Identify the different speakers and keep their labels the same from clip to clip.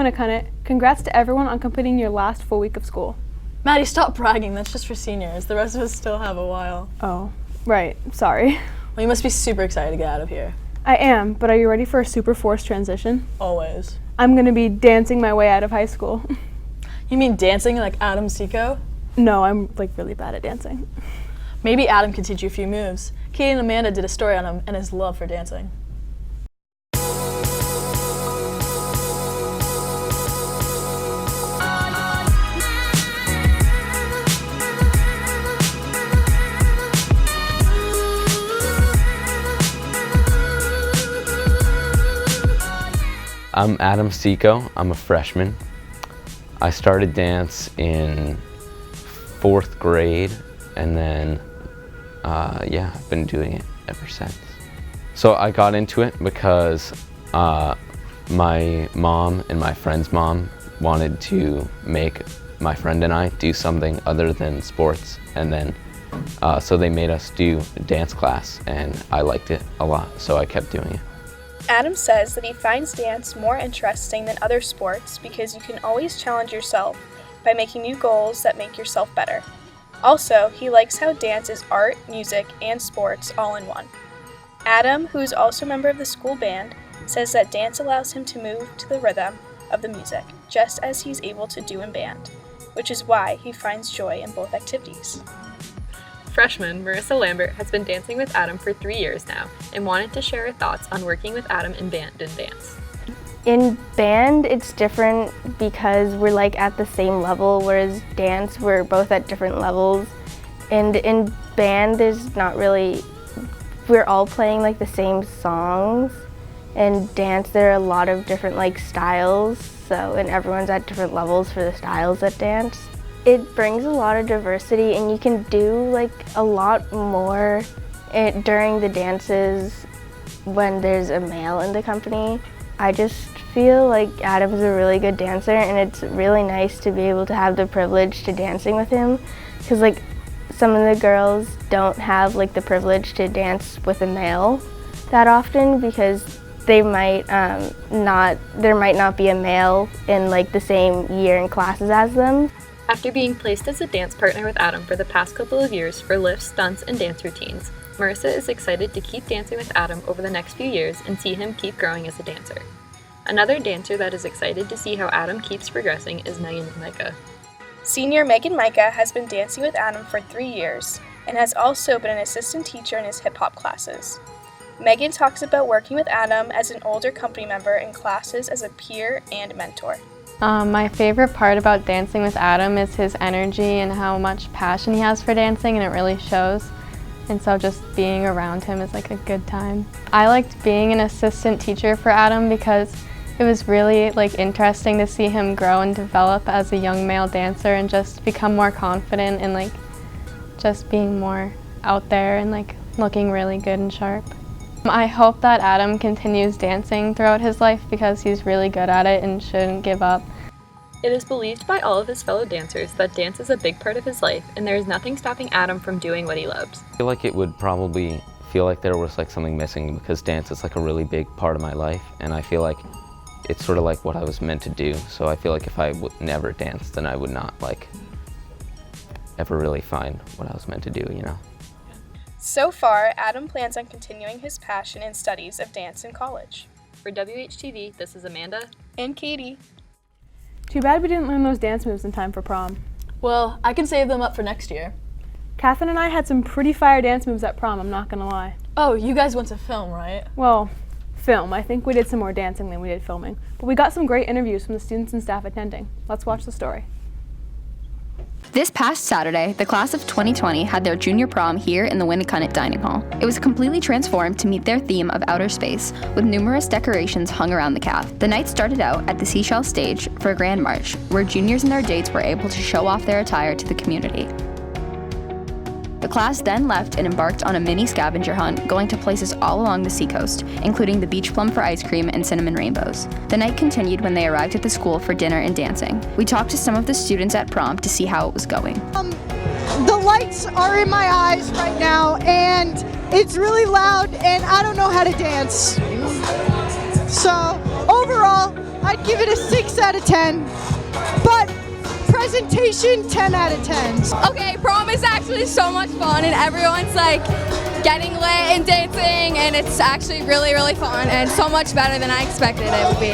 Speaker 1: Winnicott. Congrats to everyone on completing your last full week of school.
Speaker 2: Maddie, stop bragging. That's just for seniors. The rest of us still have a while.
Speaker 1: Oh, right. Sorry.
Speaker 2: Well, you must be super excited to get out of here.
Speaker 1: I am, but are you ready for a super forced transition?
Speaker 2: Always.
Speaker 1: I'm going to be dancing my way out of high school.
Speaker 2: You mean dancing like Adam Seco?
Speaker 1: No, I'm really bad at dancing.
Speaker 2: Maybe Adam can teach you a few moves. Katie and Amanda did a story on him and his love for dancing.
Speaker 3: I'm Adam Seco. I'm a freshman. I started dance in 4th grade, and then I've been doing it ever since. So I got into it because my mom and my friend's mom wanted to make my friend and I do something other than sports, and then so they made us do dance class, and I liked it a lot, so I kept doing it.
Speaker 4: Adam says that he finds dance more interesting than other sports because you can always challenge yourself by making new goals that make yourself better. Also, he likes how dance is art, music, and sports all in one. Adam, who is also a member of the school band, says that dance allows him to move to the rhythm of the music, just as he's able to do in band, which is why he finds joy in both activities.
Speaker 5: Freshman Marissa Lambert has been dancing with Adam for 3 years now and wanted to share her thoughts on working with Adam in band and dance.
Speaker 6: In band, it's different because we're like at the same level, whereas dance, we're both at different levels. And in band, there's not really, we're all playing like the same songs. In dance, there are a lot of different like styles, and everyone's at different levels for the styles at dance. It brings a lot of diversity, and you can do like a lot more during the dances when there's a male in the company. I just feel like Adam's a really good dancer, and it's really nice to be able to have the privilege to dancing with him, because like some of the girls don't have like the privilege to dance with a male that often because there might not be a male in like the same year in classes as them.
Speaker 5: After being placed as a dance partner with Adam for the past couple of years for lifts, stunts, and dance routines, Marissa is excited to keep dancing with Adam over the next few years and see him keep growing as a dancer. Another dancer that is excited to see how Adam keeps progressing is Megan Micah.
Speaker 4: Senior Megan Micah has been dancing with Adam for 3 years and has also been an assistant teacher in his hip-hop classes. Megan talks about working with Adam as an older company member in classes as a peer and mentor.
Speaker 7: My favorite part about dancing with Adam is his energy and how much passion he has for dancing, and it really shows. And so just being around him is like a good time. I liked being an assistant teacher for Adam because it was really like interesting to see him grow and develop as a young male dancer and just become more confident and like just being more out there and like looking really good and sharp. I hope that Adam continues dancing throughout his life because he's really good at it and shouldn't give up.
Speaker 5: It is believed by all of his fellow dancers that dance is a big part of his life, and there is nothing stopping Adam from doing what he loves.
Speaker 3: I feel like it would probably feel like there was like something missing because dance is like a really big part of my life, and I feel like it's sort of like what I was meant to do. So I feel like if I would never dance, then I would not like ever really find what I was meant to do, you know?
Speaker 4: So far, Adam plans on continuing his passion and studies of dance in college.
Speaker 5: For WHTV, this is Amanda
Speaker 4: and Katie.
Speaker 1: Too bad we didn't learn those dance moves in time for prom.
Speaker 2: Well, I can save them up for next year.
Speaker 1: Catherine and I had some pretty fire dance moves at prom, I'm not gonna lie.
Speaker 2: Oh, you guys went to film, right?
Speaker 1: Well, film. I think we did some more dancing than we did filming. But we got some great interviews from the students and staff attending. Let's watch the story.
Speaker 8: This past Saturday, the class of 2020 had their junior prom here in the Winnicott Dining Hall. It was completely transformed to meet their theme of outer space, with numerous decorations hung around the caf. The night started out at the Seashell stage for a grand march, where juniors and their dates were able to show off their attire to the community. The class then left and embarked on a mini scavenger hunt, going to places all along the seacoast, including the Beach Plum for ice cream and cinnamon rainbows. The night continued when they arrived at the school for dinner and dancing. We talked to some of the students at prom to see how it was going.
Speaker 9: The lights are in my eyes right now, and it's really loud, and I don't know how to dance. So overall, I'd give it a 6 out of 10. But presentation, 10 out of 10.
Speaker 10: Okay, prom is actually so much fun and everyone's like getting lit and dancing and it's actually really, really fun and so much better than I expected it would be.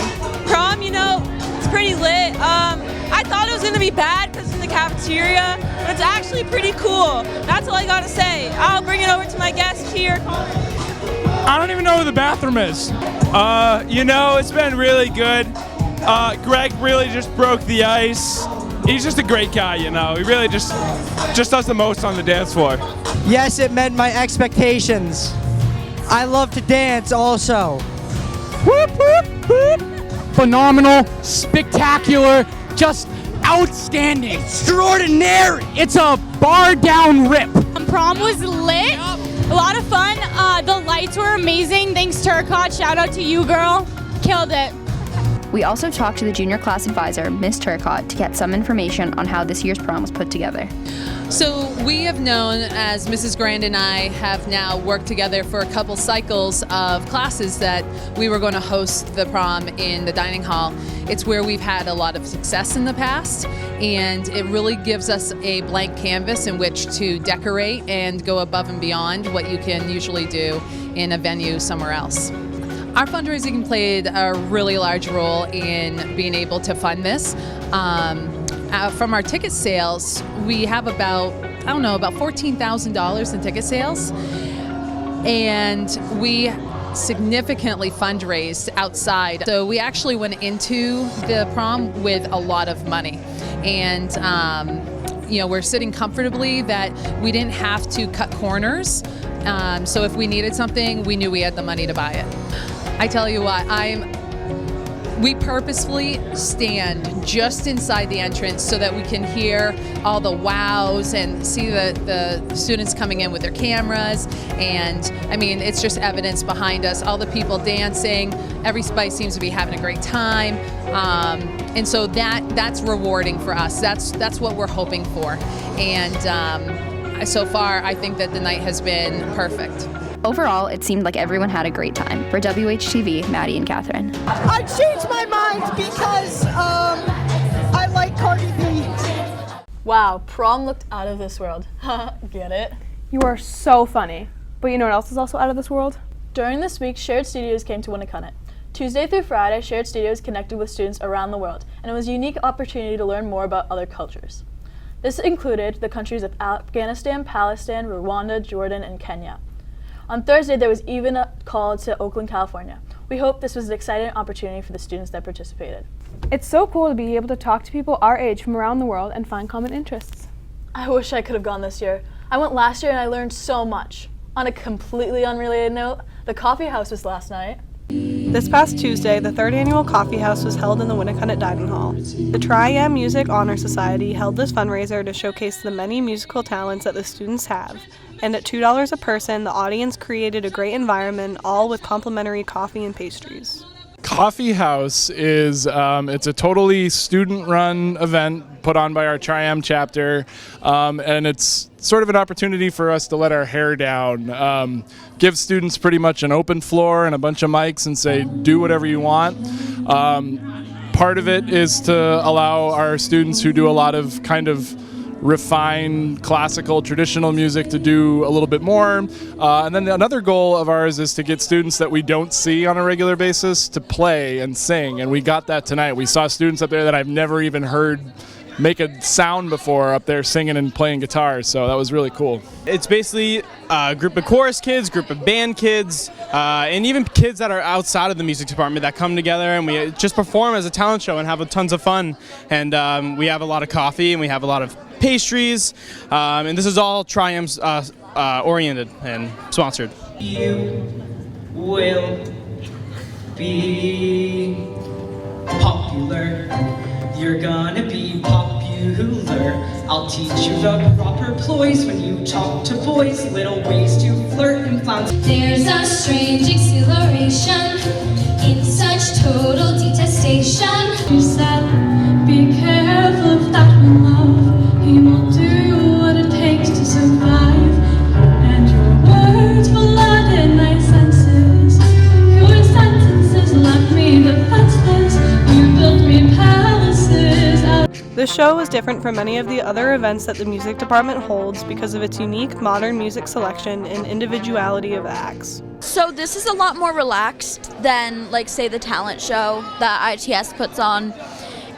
Speaker 11: Prom, you know, it's pretty lit. I thought it was going to be bad because it's in the cafeteria, but it's actually pretty cool. That's all I got to say. I'll bring it over to my guest here.
Speaker 12: I don't even know where the bathroom is. You know, it's been really good. Greg really just broke the ice. He's just a great guy, you know. He really just does the most on the dance floor.
Speaker 13: Yes, it met my expectations. I love to dance also.
Speaker 14: Whoop, whoop, whoop. Phenomenal, spectacular, just outstanding.
Speaker 13: Extraordinary.
Speaker 14: It's a bar down rip.
Speaker 15: Prom was lit. A lot of fun. The lights were amazing. Thanks, Turcotte. Shout out to you, girl. Killed it.
Speaker 8: We also talked to the junior class advisor, Miss Turcotte, to get some information on how this year's prom was put together.
Speaker 16: So we have known, as Mrs. Grand and I have now worked together for a couple cycles of classes, that we were going to host the prom in the dining hall. It's where we've had a lot of success in the past, and it really gives us a blank canvas in which to decorate and go above and beyond what you can usually do in a venue somewhere else. Our fundraising played a really large role in being able to fund this. From our ticket sales, we have about $14,000 in ticket sales. And we significantly fundraised outside. So we actually went into the prom with a lot of money. And you know, we're sitting comfortably that we didn't have to cut corners. So if we needed something, we knew we had the money to buy it. I tell you what, we purposefully stand just inside the entrance so that we can hear all the wows and see the students coming in with their cameras. And I mean, it's just evidence behind us, all the people dancing, everybody seems to be having a great time. And so that's rewarding for us. That's what we're hoping for. And so far, I think that the night has been perfect.
Speaker 8: Overall, it seemed like everyone had a great time. For WHTV, Maddie and Catherine.
Speaker 9: I changed my mind because I like Cardi B.
Speaker 2: Wow, prom looked out of this world. Get it?
Speaker 1: You are so funny. But you know what else is also out of this world?
Speaker 2: During this week, Shared Studios came to Winnicott. Tuesday through Friday, Shared Studios connected with students around the world, and it was a unique opportunity to learn more about other cultures. This included the countries of Afghanistan, Palestine, Rwanda, Jordan, and Kenya. On Thursday, there was even a call to Oakland, California. We hope this was an exciting opportunity for the students that participated.
Speaker 1: It's so cool to be able to talk to people our age from around the world and find common interests.
Speaker 2: I wish I could have gone this year. I went last year and I learned so much. On a completely unrelated note, the coffeehouse was last night.
Speaker 17: This past Tuesday, the third annual coffeehouse was held in the Winnicott Dining Hall. The Tri-M Music Honor Society held this fundraiser to showcase the many musical talents that the students have. And at $2 a person, the audience created a great environment, all with complimentary coffee and pastries.
Speaker 12: Coffeehouse is it's a totally student-run event put on by our Tri-M chapter, and it's sort of an opportunity for us to let our hair down, give students pretty much an open floor and a bunch of mics and say, do whatever you want. Part of it is to allow our students who do a lot of kind of refined classical traditional music to do a little bit more, and then another goal of ours is to get students that we don't see on a regular basis to play and sing, and we got that tonight. We saw students up there that I've never even heard make a sound before up there singing and playing guitar, so that was really cool.
Speaker 18: It's basically a group of chorus kids, group of band kids, and even kids that are outside of the music department that come together, and we just perform as a talent show and have tons of fun. And we have a lot of coffee and we have a lot of pastries, and this is all Tri-M's oriented and sponsored.
Speaker 19: You will be popular. You're gonna be popular. I'll teach you the proper ploys when you talk to boys, little ways to flirt and flounce.
Speaker 20: There's a strange exhilaration in such total detestation. You said, be careful of that one, love. He will do what it takes to survive. And your words flooded my senses. Your sentences left me defenseless.
Speaker 17: This show was different from many of the other events that the music department holds because of its unique modern music selection and individuality of acts.
Speaker 21: So this is a lot more relaxed than, like, say, the talent show that ITS puts on.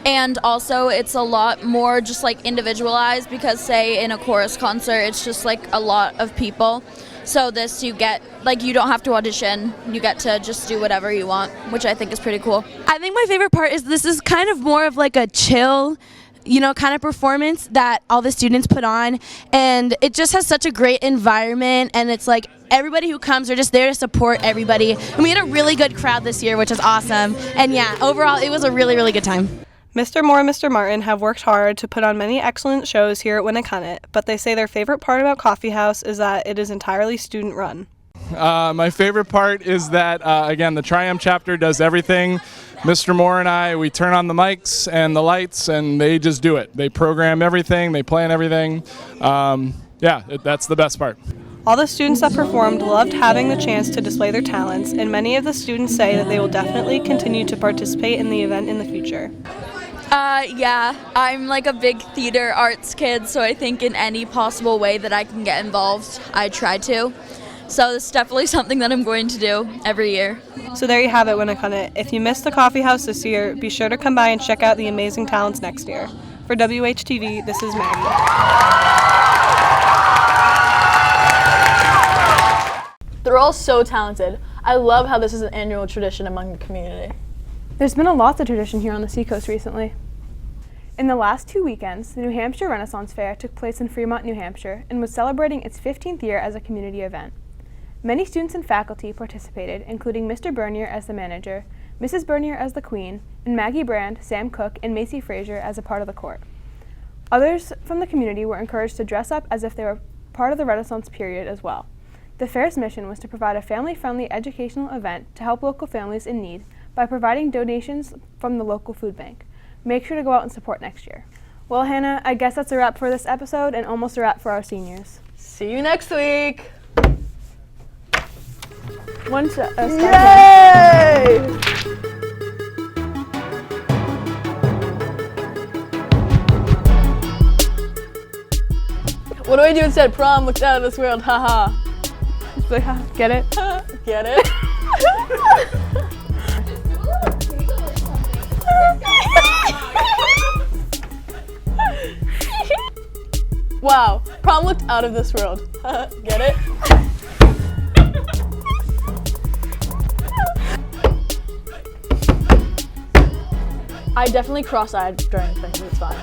Speaker 21: And also it's a lot more just like individualized because, say, in a chorus concert, it's just like a lot of people. So this, you get, like, you don't have to audition. You get to just do whatever you want, which I think is pretty cool.
Speaker 22: I think my favorite part is this is kind of more of like a chill, kind of performance that all the students put on. And it just has such a great environment, and it's like everybody who comes are just there to support everybody. And we had a really good crowd this year, which is awesome. And yeah, overall, it was a really, really good time.
Speaker 17: Mr. Moore and Mr. Martin have worked hard to put on many excellent shows here at Winnicott, but they say their favorite part about Coffeehouse is that it is entirely student-run.
Speaker 12: My favorite part is that, again, the Tri-M chapter does everything. Mr. Moore and I, we turn on the mics and the lights, and they just do it. They program everything, they plan everything. That's the best part.
Speaker 17: All the students that performed loved having the chance to display their talents, and many of the students say that they will definitely continue to participate in the event in the future.
Speaker 21: Yeah, I'm like a big theater arts kid, so I think in any possible way that I can get involved, I try to. So it's definitely something that I'm going to do every year.
Speaker 17: So there you have it, Winnicott. If you missed the Coffee House this year, be sure to come by and check out the amazing talents next year. For WHTV, this is Maggie.
Speaker 2: They're all so talented. I love how this is an annual tradition among the community.
Speaker 1: There's been a lot of tradition here on the Seacoast recently. In the last 2 weekends, the New Hampshire Renaissance Fair took place in Fremont, New Hampshire, and was celebrating its 15th year as a community event. Many students and faculty participated, including Mr. Bernier as the manager, Mrs. Bernier as the queen, and Maggie Brand, Sam Cook, and Macy Frazier as a part of the court. Others from the community were encouraged to dress up as if they were part of the Renaissance period as well. The fair's mission was to provide a family-friendly educational event to help local families in need by providing donations from the local food bank. Make sure to go out and support next year. Well, Hannah, I guess that's a wrap for this episode and almost a wrap for our seniors.
Speaker 2: See you next week.
Speaker 1: Yay!
Speaker 2: What do I do instead? Prom looked out of this world, haha.
Speaker 1: Get it?
Speaker 2: Get it? Wow, prom looked out of this world. Get it? I definitely cross-eyed during things, it's fine.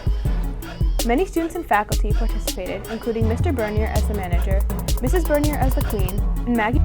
Speaker 1: Many students and faculty participated, including Mr. Bernier as the manager, Mrs. Bernier as the queen, and Maggie...